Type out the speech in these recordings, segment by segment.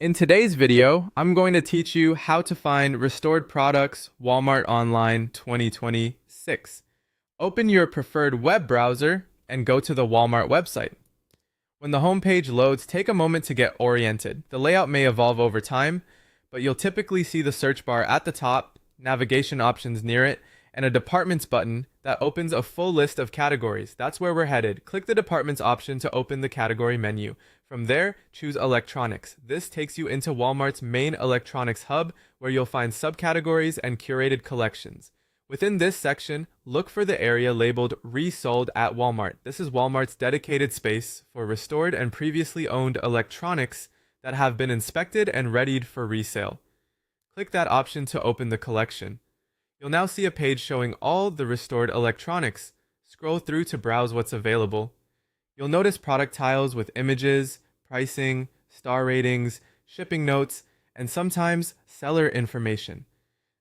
In today's video, I'm going to teach you how to find restored products Walmart Online 2026. Open your preferred web browser and go to the Walmart website. When the homepage loads, take a moment to get oriented. The layout may evolve over time, but you'll typically see the search bar at the top, navigation options near it, and a departments button that opens a full list of categories. That's where we're headed. Click the departments option to open the category menu. From there, choose electronics. This takes you into Walmart's main electronics hub, where you'll find subcategories and curated collections. Within this section, look for the area labeled Resold at Walmart. This is Walmart's dedicated space for restored and previously owned electronics that have been inspected and readied for resale. Click that option to open the collection. You'll now see a page showing all the restored electronics. Scroll through to browse what's available. You'll notice product tiles with images, pricing, star ratings, shipping notes, and sometimes seller information.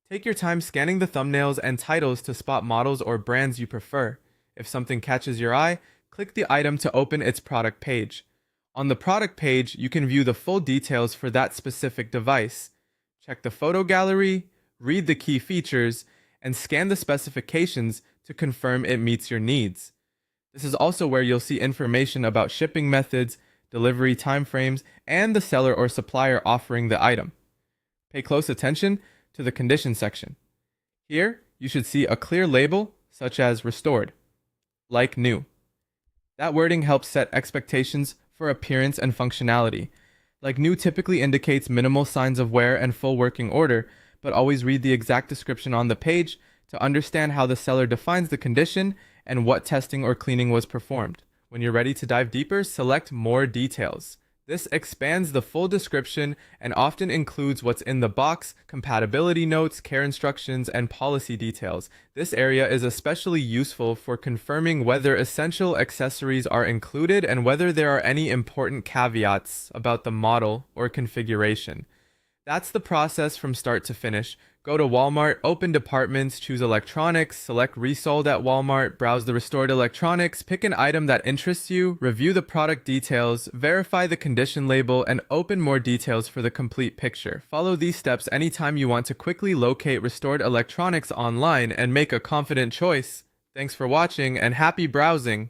Take your time scanning the thumbnails and titles to spot models or brands you prefer. If something catches your eye, click the item to open its product page. On the product page, you can view the full details for that specific device. Check the photo gallery, read the key features, and scan the specifications to confirm it meets your needs. This is also where you'll see information about shipping methods, delivery timeframes, and the seller or supplier offering the item. Pay close attention to the condition section. Here, you should see a clear label such as restored, like new. That wording helps set expectations for appearance and functionality. Like new typically indicates minimal signs of wear and full working order, but always read the exact description on the page to understand how the seller defines the condition and what testing or cleaning was performed. When you're ready to dive deeper, select More Details. This expands the full description and often includes what's in the box, compatibility notes, care instructions, and policy details. This area is especially useful for confirming whether essential accessories are included and whether there are any important caveats about the model or configuration. That's the process from start to finish. Go to Walmart, open departments, choose electronics, select Resold at Walmart, browse the restored electronics, pick an item that interests you, review the product details, verify the condition label, and open More Details for the complete picture. Follow these steps anytime you want to quickly locate restored electronics online and make a confident choice. Thanks for watching and happy browsing!